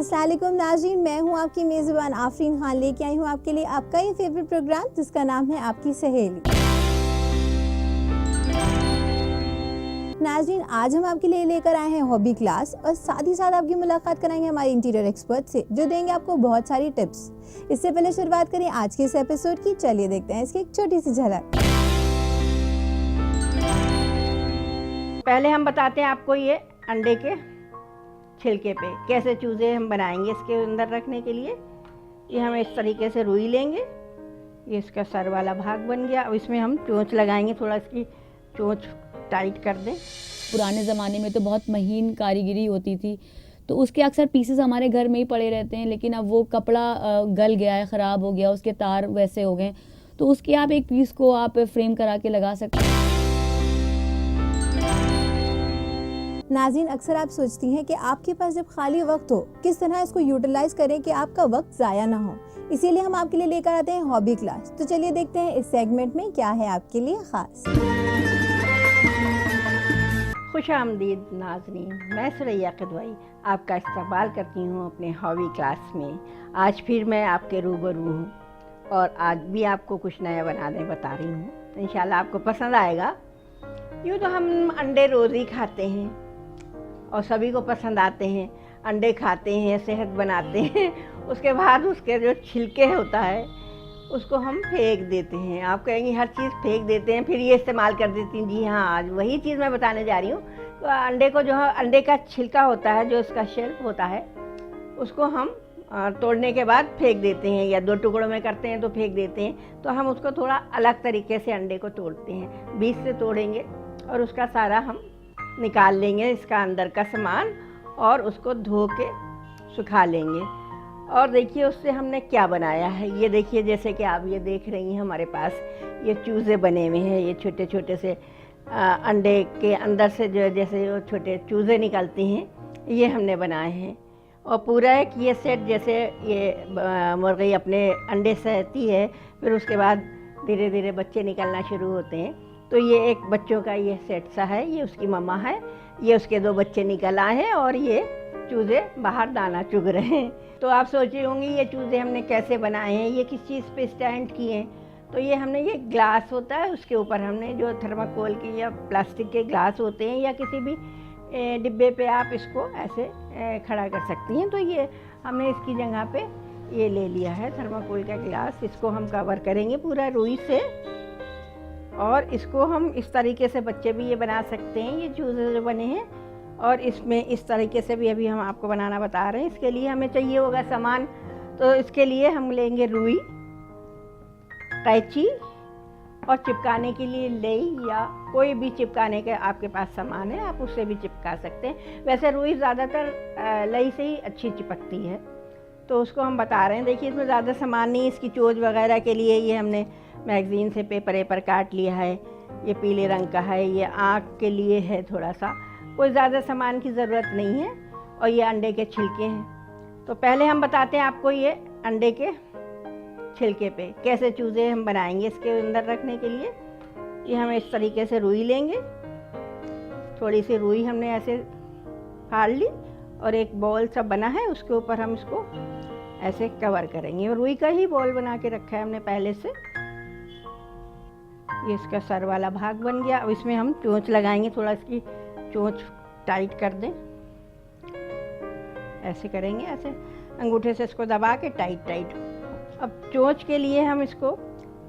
अस्सलाम वालेकुम नाज़रीन, मैं हूं आपकी मेज़बान आफरीन खान, लेके आई हूं आपके लिए आपका ही फेवरेट प्रोग्राम जिसका नाम है आपकी सहेली। नाज़रीन, आज हम आपके लिए लेकर आए हैं हॉबी क्लास और साथ ही साथ आपकी मुलाकात कराएंगे हमारे इंटीरियर एक्सपर्ट से जो देंगे आपको बहुत सारी टिप्स। इससे पहले शुरुआत करें आज के इस एपिसोड की। चलिए देखते हैं इसकी एक छोटी सी झलक। पहले हम बताते हैं आपको ये अंडे के छिलके पे कैसे चूज़े हम बनाएंगे इसके अंदर रखने के लिए। ये हम इस तरीके से रुई लेंगे, ये इसका सर वाला भाग बन गया। अब इसमें हम चोंच लगाएंगे, थोड़ा इसकी चोंच टाइट कर दें। पुराने ज़माने में तो बहुत महीन कारीगरी होती थी, तो उसके अक्सर पीसेस हमारे घर में ही पड़े रहते हैं, लेकिन अब वो कपड़ा गल गया है, ख़राब हो गया, उसके तार वैसे हो गए, तो उसके आप एक पीस को आप फ्रेम करा के लगा सकते हैं। नाज़रीन, अक्सर आप सोचती हैं कि आपके पास जब खाली वक्त हो किस तरह इसको यूटिलाइज करें कि आपका वक्त ज़ाया ना हो। इसीलिए हम आपके लिए लेकर आते हैं हॉबी क्लास। तो चलिए देखते हैं इस सेगमेंट में क्या है आपके लिए ख़ास। खुश आमदीद नाज़रीन, मैं सुरैया किदवाई आपका इस्तकबाल करती हूँ अपने हॉबी क्लास में। आज फिर मैं आपके रूबरू हूँ और आज भी आपको कुछ नया बनाने बता रही हूँ, तो इंशाल्लाह आपको पसंद आएगा। यूँ तो हम अंडे रोज़ ही खाते हैं और सभी को पसंद आते हैं। अंडे खाते हैं, सेहत बनाते हैं, उसके बाद उसके जो छिलके होता है उसको हम फेंक देते हैं। आप कहेंगे हर चीज़ फेंक देते हैं, फिर ये इस्तेमाल कर देती हैं। जी हाँ, आज वही चीज़ मैं बताने जा रही हूँ। तो अंडे को जो है, अंडे का छिलका होता है, जो उसका शेल्फ होता है, उसको हम तोड़ने के बाद फेंक देते हैं, या 2 टुकड़ों में करते हैं तो फेंक देते हैं। तो हम उसको थोड़ा अलग तरीके से अंडे को तोड़ते हैं, बीच से तोड़ेंगे और उसका सारा हम निकाल लेंगे, इसका अंदर का सामान, और उसको धो के सुखा लेंगे। और देखिए उससे हमने क्या बनाया है। ये देखिए, जैसे कि आप ये देख रही हैं, हमारे पास ये चूज़े बने हुए हैं। ये छोटे छोटे से अंडे के अंदर से जो जैसे वो छोटे चूज़े निकलते हैं, ये हमने बनाए हैं। और पूरा एक ये सेट, जैसे ये मुर्गी अपने अंडे सहती है, फिर उसके बाद धीरे धीरे बच्चे निकलना शुरू होते हैं, तो ये एक बच्चों का ये सेट सा है। ये उसकी मम्मा है, ये उसके 2 बच्चे निकल आए हैं और ये चूज़े बाहर दाना चुग रहे हैं। तो आप सोच रही होंगी ये चूज़े हमने कैसे बनाए हैं, ये किस चीज़ पे स्टैंड किए हैं। तो ये हमने, ये ग्लास होता है, उसके ऊपर हमने जो थर्माकोल के या प्लास्टिक के ग्लास होते हैं, या किसी भी डिब्बे पे आप इसको ऐसे खड़ा कर सकती हैं। तो ये हमने इसकी जगह पे ये ले लिया है थर्माकोल का ग्लास। इसको हम कवर करेंगे पूरा रुई से, और इसको हम इस तरीके से, बच्चे भी ये बना सकते हैं, ये चूज़े जो बने हैं। और इसमें इस तरीके से भी अभी हम आपको बनाना बता रहे हैं। इसके लिए हमें चाहिए होगा सामान, तो इसके लिए हम लेंगे रुई, कैंची, और चिपकाने के लिए लेई, या कोई भी चिपकाने के आपके पास सामान है आप उससे भी चिपका सकते हैं। वैसे रुई ज़्यादातर लई से ही अच्छी चिपकती है, तो उसको हम बता रहे हैं। देखिए इसमें ज़्यादा सामान नहीं, इसकी चोंच वगैरह के लिए ये हमने मैगज़ीन से पेपर काट लिया है। ये पीले रंग का है, ये आँख के लिए है थोड़ा सा, कोई ज़्यादा सामान की ज़रूरत नहीं है। और ये अंडे के छिलके हैं। तो पहले हम बताते हैं आपको ये अंडे के छिलके पे कैसे चूज़े हम बनाएंगे इसके अंदर रखने के लिए। ये हम इस तरीके से रुई लेंगे, थोड़ी सी रुई हमने ऐसे फाड़ ली, और एक बॉल सा बना है, उसके ऊपर हम इसको ऐसे कवर करेंगे। रुई का ही बॉल बना के रखा है हमने पहले से। ये इसका सर वाला भाग बन गया। अब इसमें हम चोंच लगाएंगे, थोड़ा इसकी चोंच टाइट कर दें, ऐसे करेंगे, ऐसे अंगूठे से इसको दबा के टाइट। अब चोंच के लिए हम इसको,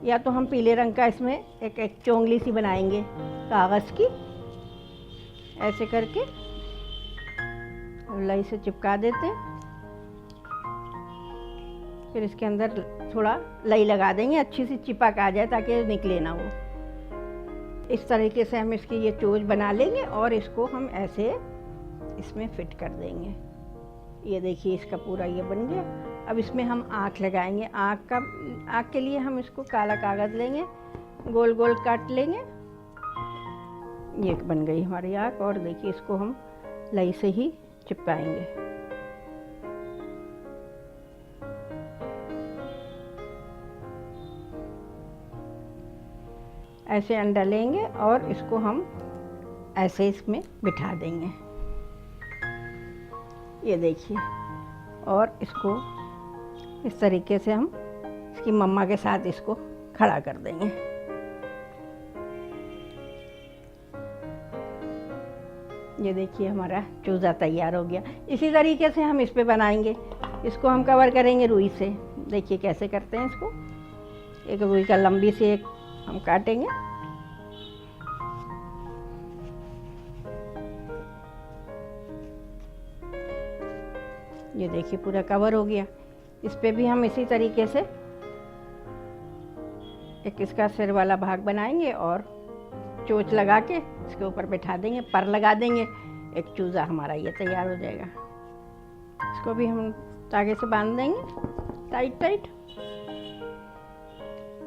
या तो हम पीले रंग का इसमें एक चोंगली सी बनाएंगे कागज़ की, ऐसे करके लई से चिपका देते हैं। फिर इसके अंदर थोड़ा लई लगा देंगे, अच्छी सी चिपक आ जाए ताकि निकले ना वो। इस तरीके से हम इसकी ये चोंच बना लेंगे और इसको हम ऐसे इसमें फिट कर देंगे। ये देखिए इसका पूरा ये बन गया। अब इसमें हम आँख लगाएंगे। आँख के लिए हम इसको काला कागज़ लेंगे, गोल गोल काट लेंगे। ये बन गई हमारी आँख। और देखिए इसको हम लई से ही चिपकाएंगे। ऐसे अंडा लेंगे और इसको हम ऐसे इसमें बिठा देंगे, ये देखिए। और इसको इस तरीके से हम इसकी मम्मा के साथ इसको खड़ा कर देंगे। ये देखिए हमारा चूज़ा तैयार हो गया। इसी तरीके से हम इस पे बनाएंगे। इसको हम कवर करेंगे रुई से। देखिए कैसे करते हैं इसको। एक रुई का लंबी से एक हम काटेंगे। ये देखिए पूरा कवर हो गया। इस पे भी हम इसी तरीके से एक इसका सिर वाला भाग बनाएंगे और चोंच लगा के इसके ऊपर बैठा देंगे, पर लगा देंगे। एक चूज़ा हमारा ये तैयार हो जाएगा। इसको भी हम धागे से बांध देंगे टाइट टाइट।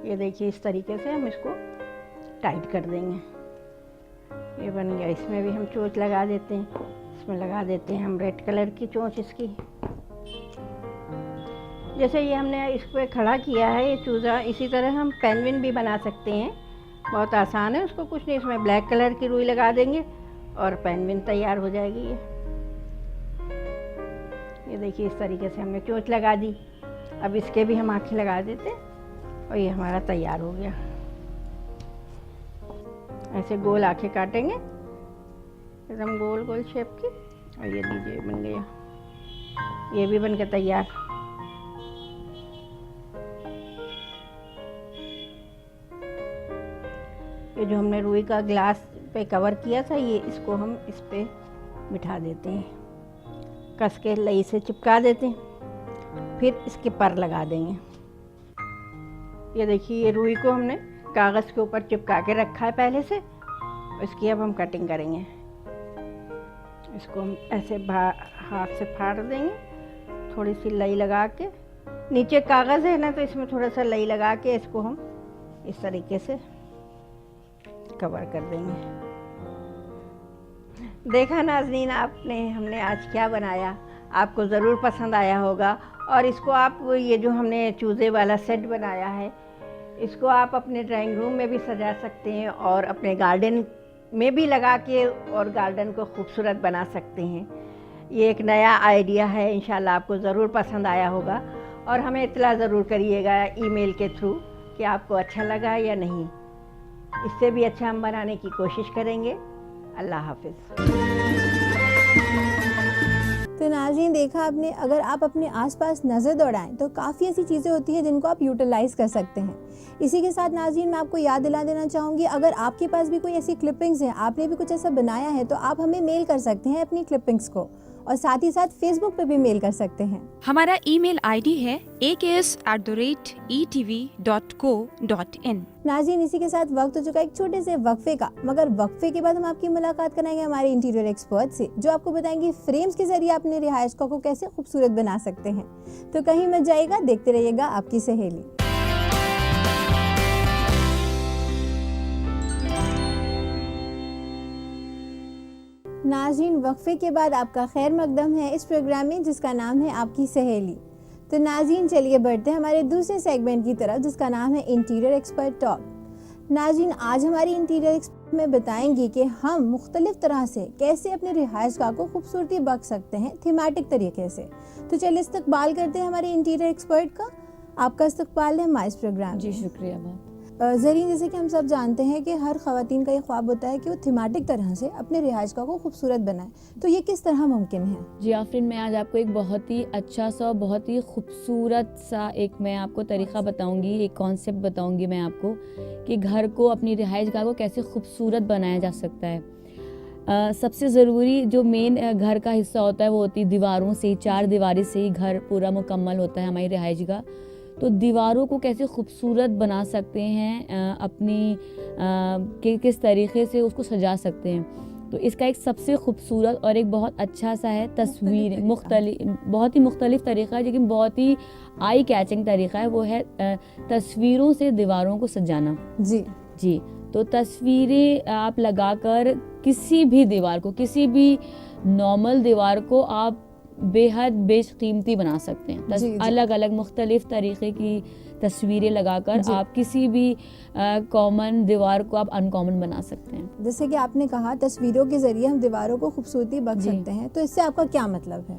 ये देखिए इस तरीके से हम इसको टाइट कर देंगे। ये बन गया। इसमें भी हम चोंच लगा देते हैं। इसमें लगा देते हैं हम रेड कलर की चोंच इसकी। जैसे ये हमने इस पर खड़ा किया है ये चूज़ा, इसी तरह हम पेंगुइन भी बना सकते हैं। बहुत आसान है, उसको कुछ नहीं, इसमें ब्लैक कलर की रुई लगा देंगे और पेंगुइन तैयार हो जाएगी। ये देखिए इस तरीके से हमने चोंच लगा दी। अब इसके भी हम आँखें लगा देते और ये हमारा तैयार हो गया। ऐसे गोल आँखें काटेंगे एकदम गोल गोल शेप की। और ये लीजिए बन गया। ये भी बन के तैयार। ये जो हमने रुई का ग्लास पे कवर किया था, ये इसको हम इस पे बिठा देते हैं, कस के लई से चिपका देते हैं, फिर इसके पर लगा देंगे। ये देखिए ये रुई को हमने कागज़ के ऊपर चिपका के रखा है पहले से। इसकी अब हम कटिंग करेंगे। इसको हम ऐसे हाथ से फाड़ देंगे, थोड़ी सी लई लगा के। नीचे कागज़ है ना, तो इसमें थोड़ा सा लई लगा के इसको हम इस तरीके से कवर कर देंगे। देखा नाज़रीन आपने हमने आज क्या बनाया, आपको ज़रूर पसंद आया होगा। और इसको आप ये जो हमने चूज़े वाला सेट बनाया है, इसको आप अपने ड्राइंग रूम में भी सजा सकते हैं और अपने गार्डन में भी लगा के और गार्डन को खूबसूरत बना सकते हैं। ये एक नया आइडिया है, इंशाल्लाह आपको ज़रूर पसंद आया होगा। और हमें इत्तला ज़रूर करिएगा ईमेल के थ्रू कि आपको अच्छा लगा या नहीं। इससे भी अच्छा हम बनाने की कोशिश करेंगे। अल्लाह हाफिज़। तो नाज़रीन देखा आपने, अगर आप अपने आसपास नज़र दौड़ाएं तो काफ़ी ऐसी चीज़ें होती हैं जिनको आप यूटिलाइज़ कर सकते हैं। इसी के साथ नाज़रीन मैं आपको याद दिला देना चाहूँगी, अगर आपके पास भी कोई ऐसी क्लिपिंग्स हैं, आपने भी कुछ ऐसा बनाया है, तो आप हमें मेल कर सकते हैं अपनी क्लिपिंग्स को, और साथ ही साथ फेसबुक पे भी मेल कर सकते हैं। हमारा ईमेल आईडी है aks@etv.co.in। नाज़रीन इसी के साथ वक्त हो चुका है एक छोटे से वक्फे का, मगर वक्फे के बाद हम आपकी मुलाकात कराएंगे हमारे इंटीरियर एक्सपर्ट से, जो आपको बताएंगे फ्रेम्स के जरिए अपने रिहायशगाह को कैसे खूबसूरत बना सकते हैं। तो कहीं मत जाइएगा, देखते रहिएगा आपकी सहेली। नाज़रीन वक्फे के बाद आपका खैर मकदम है इस प्रोग्राम में, जिसका नाम है आपकी सहेली। तो नाज़रीन चलिए बढ़ते हैं हमारे दूसरे सेगमेंट की तरफ, जिसका नाम है इंटीरियर एक्सपर्ट टॉक। नाज़रीन आज हमारी इंटीरियर एक्सपर्ट में बताएंगी कि हम मुख्तलिफ तरह से कैसे अपने रिहायशगाह को खूबसूरती बख्श सकते हैं थीमेटिक तरीके से। तो चलिए इस्तकबाल करते हैं हमारे इंटीरियर एक्सपर्ट का। आपका इस्तकबाल है हमारे इस प्रोग्राम। जी शुक्रिया बात। ज़रीन, जैसे कि हम सब जानते हैं कि हर ख़वातीन का ये ख्वाब होता है कि वो थीमेटिक तरह से अपने रिहायशगाह को खूबसूरत बनाएं, तो ये किस तरह मुमकिन है? जी आफरीन, मैं आज आपको एक बहुत ही अच्छा सा, बहुत ही खूबसूरत सा एक मैं आपको तरीक़ा बताऊंगी, एक कॉन्सेप्ट बताऊंगी मैं आपको कि घर को, अपनी रिहायशगाह को कैसे खूबसूरत बनाया जा सकता है। सबसे ज़रूरी जो मेन घर का हिस्सा होता है वो होती है दीवारों से। 4 दीवारी से ही घर पूरा मुकम्मल होता है हमारी रिहायशगाह। तो दीवारों को कैसे खूबसूरत बना सकते हैं, अपनी किस तरीके से उसको सजा सकते हैं, तो इसका एक सबसे खूबसूरत और एक बहुत अच्छा सा है तस्वीर, बहुत ही मुख्तलिफ तरीक़ा है, लेकिन बहुत ही आई कैचिंग तरीक़ा है, वो है तस्वीरों से दीवारों को सजाना। जी तो तस्वीरें आप लगाकर किसी भी दीवार को, किसी भी नॉर्मल दीवार को आप बेहद बेशकीमती बना सकते हैं। अलग अलग मुख्तलिफ तरीक़े की तस्वीरें लगाकर आप किसी भी कॉमन दीवार को आप अनकॉमन बना सकते हैं। जैसे कि आपने कहा तस्वीरों के ज़रिए हम दीवारों को खूबसूरती बख्श सकते हैं, तो इससे आपका क्या मतलब है?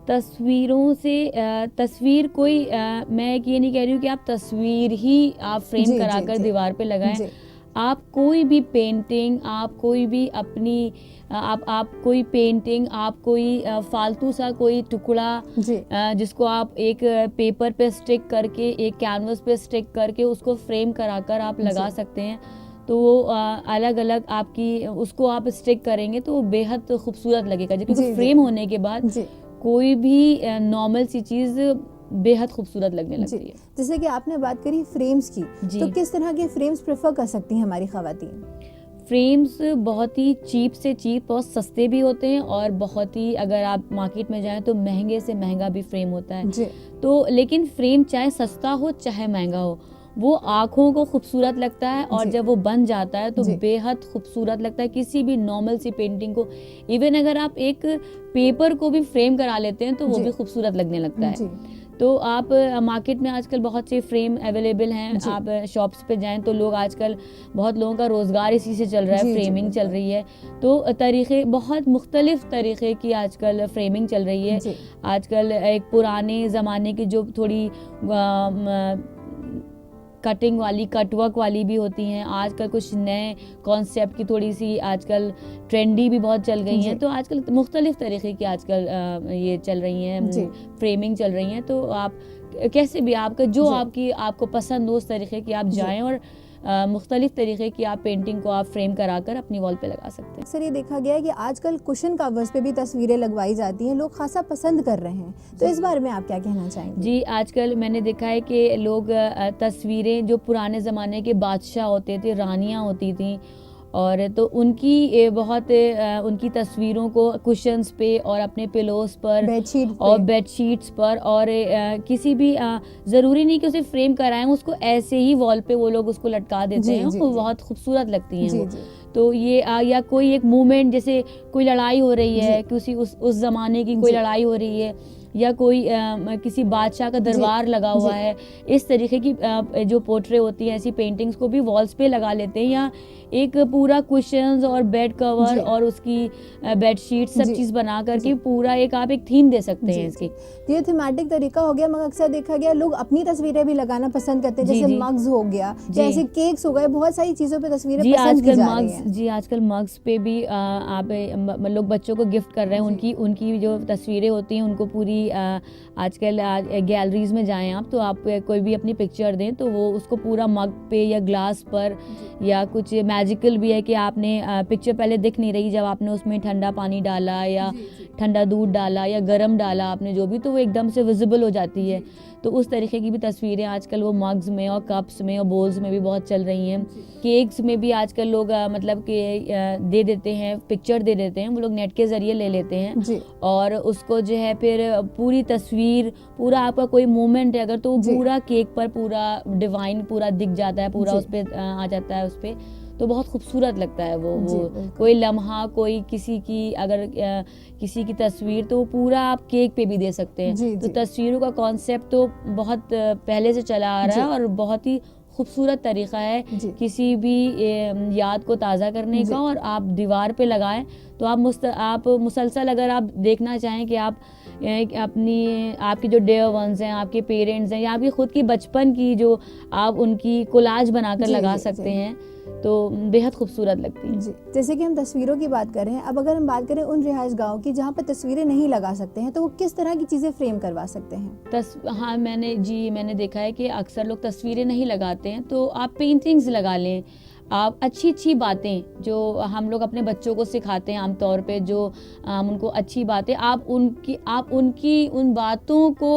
तस्वीरों से तस्वीर कोई मैं ये नहीं कह रही हूँ कि आप तस्वीर ही आप जी, फ्रेम जी, कराकर जी। दीवार पे लगाएं। जी, आप कोई भी पेंटिंग, आप कोई भी अपनी आप कोई पेंटिंग, आप कोई फालतू सा कोई टुकड़ा जी, जिसको आप एक पेपर पे स्टिक करके, एक कैनवस पे स्टिक करके उसको फ्रेम कराकर आप लगा जी। सकते हैं। तो वो अलग अलग आपकी उसको आप स्टिक करेंगे तो वो बेहद खूबसूरत लगेगा, जी, क्योंकि जी। फ्रेम होने के बाद जी, कोई भी नॉर्मल सी चीज़ बेहद खूबसूरत लगने जी। लगती है। जैसे कि आपने बात करी फ्रेम्स की, जी। तो किस तरह के फ्रेम्स प्रेफर कर सकती हैं हमारी खवातीन? फ्रेम्स बहुत ही चीप से चीप, बहुत सस्ते भी होते हैं और बहुत ही, अगर आप मार्केट में जाएं तो महंगे से महंगा भी फ्रेम होता है। जी, तो लेकिन फ्रेम चाहे सस्ता हो चाहे महंगा हो, वो आँखों को खूबसूरत लगता है और जी। जब वो बन जाता है तो जी। बेहद खूबसूरत लगता है किसी भी नॉर्मल सी पेंटिंग को। इवन अगर आप एक पेपर को भी फ्रेम करा लेते हैं तो वो जी। भी खूबसूरत लगने लगता है। जी, तो आप मार्केट में आजकल बहुत से फ्रेम अवेलेबल हैं, जी। आप शॉप्स पे जाएं तो लोग आजकल, बहुत लोगों का रोज़गार इसी से चल रहा है, जी, जी, फ्रेमिंग चल बिल्कुल। रही है। तो तरीक़े बहुत मुख्तलिफ़ तरीक़े की आजकल फ्रेमिंग चल रही है। जी, आजकल एक पुराने ज़माने की जो थोड़ी कटिंग वाली, कटवर्क वाली भी होती हैं, आजकल कुछ नए कॉन्सेप्ट की थोड़ी सी आजकल ट्रेंडी भी बहुत चल गई जी। हैं। तो आजकल मुख्तलिफ़ तरीक़े की आजकल ये चल रही हैं, जी। फ्रेमिंग चल रही हैं। तो आप कैसे भी आपका जो जी। आपको पसंद हो उस तरीके की आप जी। जाएं और मुख्तलिफ़ तरीके की आप पेंटिंग को आप फ्रेम कराकर अपनी वॉल पे लगा सकते हैं। अक्सर ये देखा गया है कि आजकल कुशन कवर्स पे भी तस्वीरें लगवाई जाती हैं, लोग खासा पसंद कर रहे हैं, तो इस बारे में आप क्या कहना चाहेंगे? जी, आजकल मैंने देखा है कि लोग तस्वीरें, जो पुराने ज़माने के बादशाह होते थे, रानियाँ होती थीं, और तो उनकी बहुत उनकी तस्वीरों को कुशन्स पे और अपने पिलोस पर बेडशीट और पे? बेडशीट्स पर और किसी भी ज़रूरी नहीं कि उसे फ्रेम कराएं, उसको ऐसे ही वॉल पे वो लोग उसको लटका देते जी, हैं, जी, वो जी। बहुत खूबसूरत लगती हैं जी, वो। जी। तो ये या कोई एक मूवमेंट, जैसे कोई लड़ाई हो रही है, जी। किसी उस ज़माने की कोई जी। लड़ाई हो रही है, या कोई किसी बादशाह का दरबार लगा हुआ जी। है, इस तरीके की जो पोर्ट्रे होती हैं, ऐसी पेंटिंग्स को भी वॉल्स पे लगा लेते हैं, या एक पूरा कुशन्स और बेड कवर जी। और उसकी बेडशीट सब जी। चीज़ बना करके जी। पूरा एक आप एक थीम दे सकते जी, हैं इसकी। जी। ये थीमेटिक तरीका हो गया, मगर अक्सर देखा गया लोग अपनी तस्वीरें भी लगाना पसंद करते हैं, जी, जैसे जी। मग्स हो गया जी। या ऐसे केक्स हो गए, बहुत सारी चीज़ों पे तस्वीरें जी, पसंद की आजकल जा रही मग्स हैं। जी, आजकल मग्स पे भी आप लोग बच्चों को गिफ्ट कर रहे हैं, जी। उनकी जो तस्वीरें होती हैं उनको पूरी आजकल गैलरीज़ में जाएँ आप, तो आप कोई भी अपनी पिक्चर दें तो वो उसको पूरा मग पे या ग्लास पर, या कुछ मैजिकल भी है कि आपने पिक्चर पहले दिख नहीं रही, जब आपने उसमें ठंडा पानी डाला या ठंडा दूध डाला या गरम डाला आपने जो भी, तो वो एकदम से विजिबल हो जाती है। तो उस तरीके की भी तस्वीरें आजकल वो मग्स में और कप्स में और बोल्स में भी बहुत चल रही हैं। केक्स में भी आजकल लोग मतलब कि दे देते हैं, पिक्चर दे देते हैं, वो लोग नेट के ज़रिए ले लेते हैं जी। और उसको जो है फिर पूरी तस्वीर, पूरा आपका कोई मोमेंट है अगर, तो वो जी। पूरा केक पर पूरा डिवाइन पूरा दिख जाता है, पूरा जी। उस पे आ जाता है उस पे, तो बहुत खूबसूरत लगता है वो जी, बिल्कुल। कोई लम्हा, कोई किसी की अगर किसी की तस्वीर, तो वो पूरा आप केक पे भी दे सकते हैं। जी, तो जी। तस्वीरों का कॉन्सेप्ट तो बहुत पहले से चला आ रहा है जी। और बहुत ही खूबसूरत तरीका है जी। किसी भी याद को ताज़ा करने जी। का, और आप दीवार पे लगाएं तो आप मुसलसल, अगर आप देखना चाहें कि आप आपकी जो डियर वंस हैं, आपके पेरेंट्स हैं, या आपकी खुद की बचपन की जो आप उनकी कोलाज बनाकर जी, लगा जी, सकते जी। हैं, तो बेहद खूबसूरत लगती हैं। जी, जैसे कि हम तस्वीरों की बात कर रहे हैं, अब अगर हम बात करें उन रिहाइश गाँव की जहाँ पर तस्वीरें नहीं लगा सकते हैं, तो वो किस तरह की चीज़ें फ्रेम करवा सकते हैं? हाँ, मैंने देखा है कि अक्सर लोग तस्वीरें नहीं लगाते हैं, तो आप पेंटिंग्स लगा लें। आप अच्छी बातें जो हम लोग अपने बच्चों को सिखाते हैं आमतौर पे, जो हम उनको अच्छी बातें, आप उनकी उन बातों को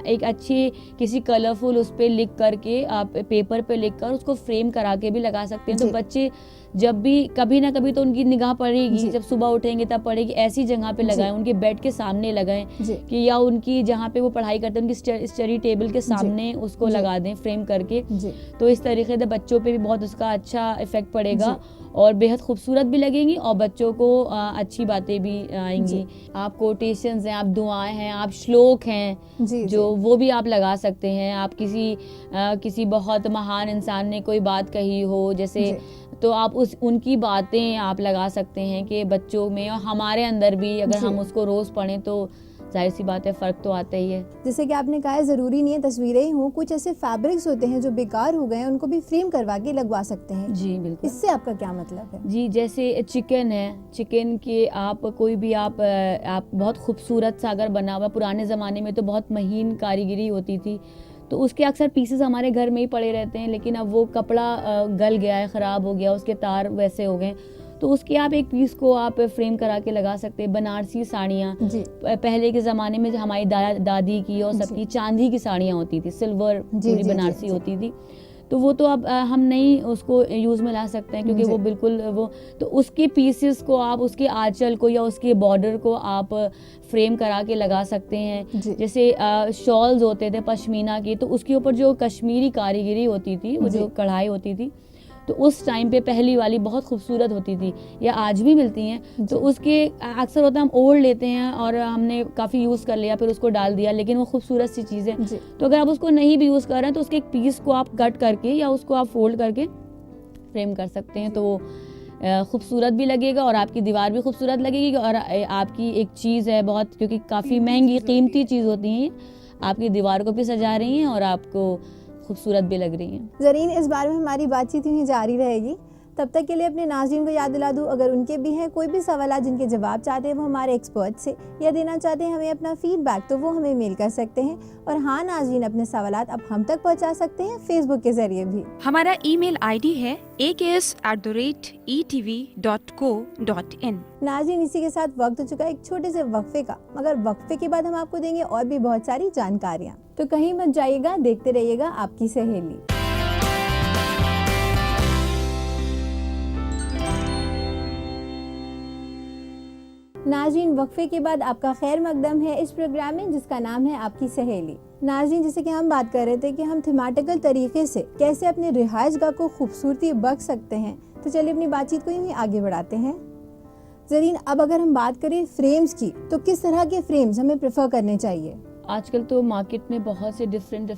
एक अच्छे किसी कलरफुल उस पे लिख करके, आप पेपर पे लिख कर उसको फ्रेम करा के भी लगा सकते हैं। तो जी। बच्चे जब भी कभी ना कभी तो उनकी निगाह पड़ेगी, जी। जब सुबह उठेंगे तब पड़ेगी, ऐसी जगह पे जी। लगाएं, उनके बेड के सामने लगाएं, जी। कि या उनकी जहाँ पे वो पढ़ाई करते हैं उनकी स्टडी टेबल के सामने उसको जी। लगा दें फ्रेम करके। जी। तो इस तरीके से बच्चों पे भी बहुत उसका अच्छा इफेक्ट पड़ेगा जी। और बेहद खूबसूरत भी लगेंगी और बच्चों को अच्छी बातें भी आएंगी। जी। आप कोटेशंस हैं, आप दुआएं हैं, आप श्लोक हैं, जी, जो जी। वो भी आप लगा सकते हैं। आप किसी बहुत महान इंसान ने कोई बात कही हो जैसे, जी। तो आप उनकी बातें आप लगा सकते हैं कि बच्चों में और हमारे अंदर भी, अगर जी। हम उसको रोज़ पढ़ें तो जाहिर सी बात है फ़र्क तो आता ही है। जैसे कि आपने कहा है ज़रूरी नहीं है तस्वीरें ही हों, कुछ ऐसे फैब्रिक्स होते हैं जो बेकार हो गए हैं उनको भी फ्रेम करवा के लगवा सकते हैं। जी बिल्कुल। इससे आपका क्या मतलब है? जी, जैसे चिकन है, चिकन के आप कोई भी आप बहुत खूबसूरत सा अगर बना हुआ, पुराने ज़माने में तो बहुत महीन कारीगरी होती थी, तो उसके अक्सर पीसेस हमारे घर में ही पड़े रहते हैं, लेकिन अब वो कपड़ा गल गया है, ख़राब हो गया, उसके तार वैसे हो गए, तो उसके आप एक पीस को आप फ्रेम करा के लगा सकते हैं। बनारसी साड़ियाँ जी पहले के ज़माने में जो हमारी दादी की और सबकी चांदी की साड़ियाँ होती थी, सिल्वर जी, पूरी जी, बनारसी जी। होती थी, तो वो तो अब हम नहीं उसको यूज़ में ला सकते हैं क्योंकि जी। वो बिल्कुल वो, तो उसके पीसेस को आप उसके आंचल को या उसके बॉर्डर को आप फ्रेम करा के लगा सकते हैं। जी। जैसे शॉल्स होते थे पश्मीना के, तो उसके ऊपर जो कश्मीरी कारीगरी होती थी, वो जी। जो कढ़ाई होती थी, तो उस टाइम पे पहली वाली बहुत खूबसूरत होती थी, या आज भी मिलती हैं, जी। तो उसके अक्सर होता है हम ओढ़ लेते हैं और हमने काफ़ी यूज़ कर लिया, फिर उसको डाल दिया, लेकिन वो खूबसूरत सी चीज़ है, जी तो अगर आप उसको नहीं भी यूज़ कर रहे हैं तो उसके एक पीस को आप कट करके या उसको आप फोल्ड करके फ्रेम कर सकते हैं, तो वो खूबसूरत भी लगेगा और आपकी दीवार भी खूबसूरत लगेगी, और आपकी एक चीज़ है बहुत, क्योंकि काफ़ी महंगी कीमती चीज़ होती है, आपकी दीवार को भी सजा रही हैं और आपको खूबसूरत भी लग रही हैं। ज़रीन, इस बारे में हमारी बातचीत यूँ ही जारी रहेगी। तब तक के लिए अपने नाज़रीन को याद दिला दूँ, अगर उनके भी हैं कोई भी सवाल जिनके जवाब चाहते हैं वो हमारे एक्सपर्ट से, या देना चाहते हैं हमें अपना फीडबैक, तो वो हमें मेल कर सकते हैं। और हाँ नाज़रीन, अपने सवालात अब हम तक पहुँचा सकते हैं फेसबुक के ज़रिए भी। हमारा ईमेल आईडी है aks@etv.co.in। नाज़रीन, इसी के साथ वक्त हो चुका है एक छोटे से वक्फे का, मगर वक्फे के बाद हम आपको देंगे और भी बहुत सारी जानकारियाँ, तो कहीं मत जाइएगा, देखते रहिएगा आपकी सहेली। नाज़रीन, वक्फे के बाद आपका खैर मकदम है इस प्रोग्राम में जिसका नाम है आपकी सहेली। नाज़रीन, जैसे कि हम बात कर रहे थे कि हम थीमेटिकल तरीके से कैसे अपने रिहाइशगाह को खूबसूरती बख्श सकते हैं, तो चलिए अपनी बातचीत को यूँ ही आगे बढ़ाते हैं। ज़रीन, अब अगर हम बात करें फ्रेम्स की, तो किस तरह के फ्रेम्स हमें प्रेफर करने चाहिए? आजकल तो मार्केट में बहुत से डिफरेंट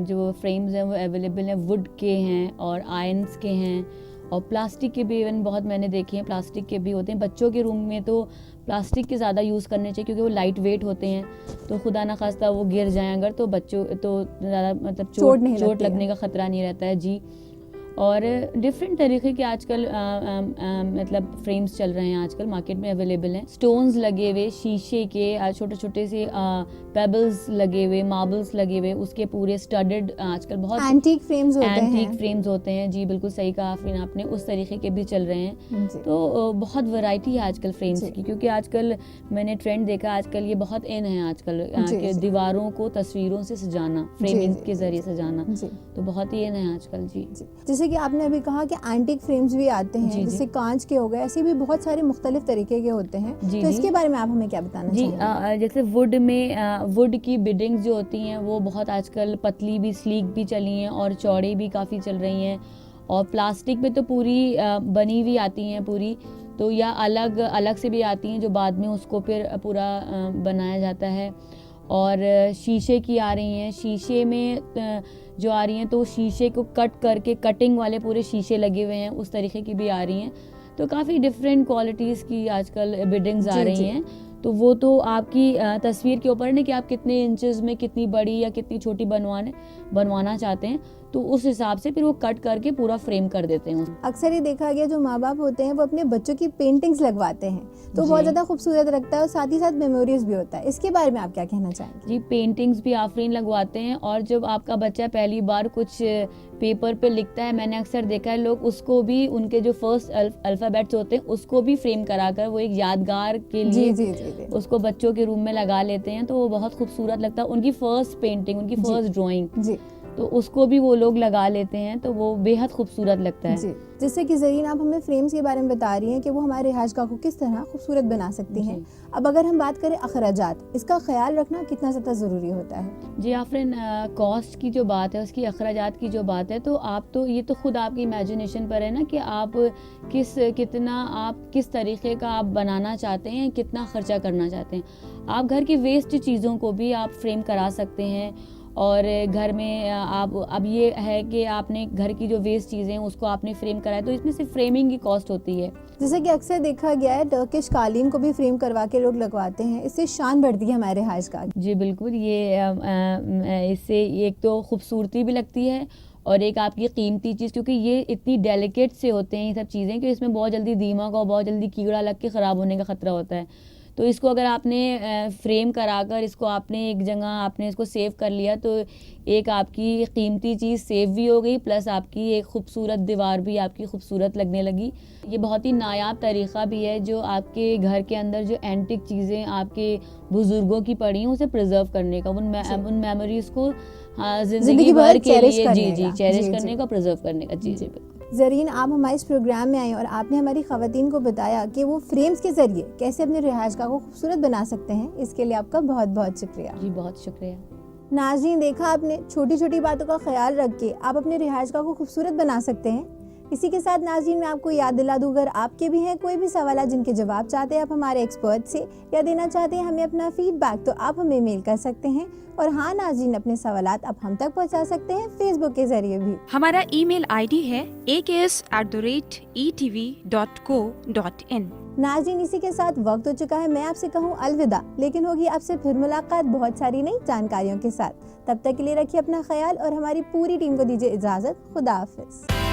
जो फ्रेम्स हैं वो अवेलेबल हैं, वुड के हैं और आयरन्स के हैं, और प्लास्टिक के भी इवन बहुत मैंने देखे हैं, प्लास्टिक के भी होते हैं। बच्चों के रूम में तो प्लास्टिक के ज़्यादा यूज़ करने चाहिए क्योंकि वो लाइट वेट होते हैं, तो खुदा ना खास्ता वो गिर जाएं अगर, तो बच्चों तो ज़्यादा मतलब चोट लगने का ख़तरा नहीं रहता है। जी, और डिफरेंट तरीके के आजकल मतलब फ्रेम्स चल रहे हैं, आजकल मार्केट में अवेलेबल हैं। स्टोन्स लगे हुए, शीशे के छोटे छोटे से पेबल्स लगे हुए, मार्बल्स लगे हुए, उसके पूरे स्टडेड आजकल बहुत एंटीक फ्रेम्स होते हैं। एंटीक फ्रेम्स होते हैं। जी बिल्कुल सही कहा आफरीन आपने, उस तरीके के भी चल रहे हैं। जी। तो बहुत वैरायटी है आजकल फ्रेम्स जी। की, क्योंकि आजकल मैंने ट्रेंड देखा, आजकल ये बहुत इन है आजकल जी, कि जी। दीवारों को तस्वीरों से सजाना, फ्रेमिंग जी, के जी, जरिए जी। सजाना, जी तो बहुत ही इन है आजकल। जी जी। जैसे कि आपने अभी कहा कि एंटीक फ्रेम्स भी आते हैं, जी, जी। जैसे कांच के हो गए, ऐसे भी बहुत सारे मुख्तलिफ तरीके के होते हैं, जी, तो जी। इसके बारे में आप हमें क्या बताना जी चाहेंगे? जैसे वुड में वुड की बिडिंग्स जो होती हैं वो बहुत आजकल पतली भी, स्लीक भी चली हैं और चौड़ी भी काफ़ी चल रही हैं, और प्लास्टिक में तो पूरी बनी हुई आती हैं पूरी, तो या अलग अलग से भी आती हैं जो बाद में उसको फिर पूरा बनाया जाता है। और शीशे की आ रही हैं, शीशे में जो आ रही हैं तो शीशे को कट करके कटिंग वाले पूरे शीशे लगे हुए हैं, उस तरीके की भी आ रही हैं, तो काफ़ी डिफरेंट क्वालिटीज़ की आजकल बिडिंग्स आ जी, रही जी। हैं। तो वो तो आपकी तस्वीर के ऊपर है ना कि आप कितने इंचेस में कितनी बड़ी या कितनी छोटी बनवाना चाहते हैं, तो उस हिसाब से फिर वो कट करके पूरा फ्रेम कर देते हैं। अक्सर ये देखा गया जो माँ बाप होते हैं वो अपने बच्चों की पेंटिंग्स लगवाते हैं, तो बहुत जी। ज़्यादा खूबसूरत लगता है और साथ ही साथ मेमोरीज भी होता है। इसके बारे में आप क्या कहना चाहेंगे? जी, पेंटिंग्स भी आफरीन लगवाते हैं, और जब आपका बच्चा पहली बार कुछ पेपर पे लिखता है, मैंने अक्सर देखा है लोग उसको भी, उनके जो फर्स्ट अल्फ़ाबेट्स होते हैं उसको भी फ्रेम कराकर वो एक यादगार के जी लिए जी जी जी उसको बच्चों के रूम में लगा लेते हैं, तो वो बहुत खूबसूरत लगता है। उनकी फ़र्स्ट पेंटिंग, उनकी जी। फ़र्स्ट ड्राइंग, जी तो उसको भी वो लोग लगा लेते हैं, तो वो बेहद खूबसूरत लगता है। जी। जैसे कि ज़रीन, आप हमें फ्रेम्स के बारे में बता रही हैं कि वो हमारे रिहाइशगाह को किस तरह खूबसूरत बना सकती हैं। जी। अब अगर हम बात करें अखराजात, इसका ख्याल रखना कितना ज़्यादा ज़रूरी होता है? जी आफरीन, कॉस्ट की जो बात है, उसकी अखराजात की जो बात है, तो आप तो ये तो खुद आपकी इमेजिनेशन पर है ना कि आप किस तरीके का आप बनाना चाहते हैं, कितना खर्चा करना चाहते हैं। आप घर की वेस्ट चीज़ों को भी आप फ्रेम करा सकते हैं, और घर में आप, अब ये है कि आपने घर की जो वेस्ट चीज़ें हैं उसको आपने फ्रेम कराया, तो इसमें सिर्फ फ्रेमिंग की कॉस्ट होती है, जैसे कि अक्सर देखा गया है टर्किश कालीन को भी फ्रेम करवा के लोग लगवाते हैं, इससे शान बढ़ती है हमारे रिहाइशगाह की। जी बिल्कुल, ये इससे एक तो खूबसूरती भी लगती है और एक आपकी कीमती चीज़, क्योंकि ये इतनी डेलिकेट से होते हैं ये सब चीज़ें कि इसमें बहुत जल्दी दीमक और बहुत जल्दी कीड़ा लग के ख़राब होने का ख़तरा होता है। तो इसको अगर आपने फ्रेम कराकर इसको आपने एक जगह आपने इसको सेव कर लिया तो एक आपकी कीमती चीज़ सेव भी हो गई, प्लस आपकी एक खूबसूरत दीवार भी आपकी खूबसूरत लगने लगी। ये बहुत ही नायाब तरीक़ा भी है जो आपके घर के अंदर जो एंटिक चीज़ें आपके बुज़ुर्गों की पड़ी हैं उसे प्रिजर्व करने का, उन मेमोरीज़ को ज़िंदगी भर के लिए चेरिश करने का, प्रिजर्व करने का। जी बिल्कुल। ज़रीन, आप हमारे इस प्रोग्राम में आए और आपने हमारी ख़वातीन को बताया कि वो फ्रेम्स के ज़रिए कैसे अपने रिहाइशगाह को खूबसूरत बना सकते हैं। इसके लिए आपका बहुत बहुत शुक्रिया। जी बहुत शुक्रिया। नाज़रीन, देखा आपने, छोटी छोटी बातों का ख्याल रख के आप अपने रिहाइशगाह को खूबसूरत बना सकते हैं। इसी के साथ नाज़रीन मैं आपको याद दिला दूँ, अगर आपके भी हैं कोई भी सवाल जिनके जवाब चाहते हैं आप हमारे एक्सपर्ट से या देना चाहते हैं हमें अपना फीडबैक, तो आप हमें मेल कर सकते हैं। और हाँ नाज़रीन, अपने सवालात आप हम तक पहुंचा सकते हैं फेसबुक के जरिए भी। हमारा ईमेल आईडी है aks@etv.co.in। नाज़रीन, इसी के साथ वक्त हो चुका है मैं आपसे कहूँ अलविदा, लेकिन होगी आपसे फिर मुलाकात बहुत सारी नई जानकारियों के साथ। तब तक के लिए रखिए अपना ख्याल और हमारी पूरी टीम को दीजिए इजाज़त। खुदा हाफिज़।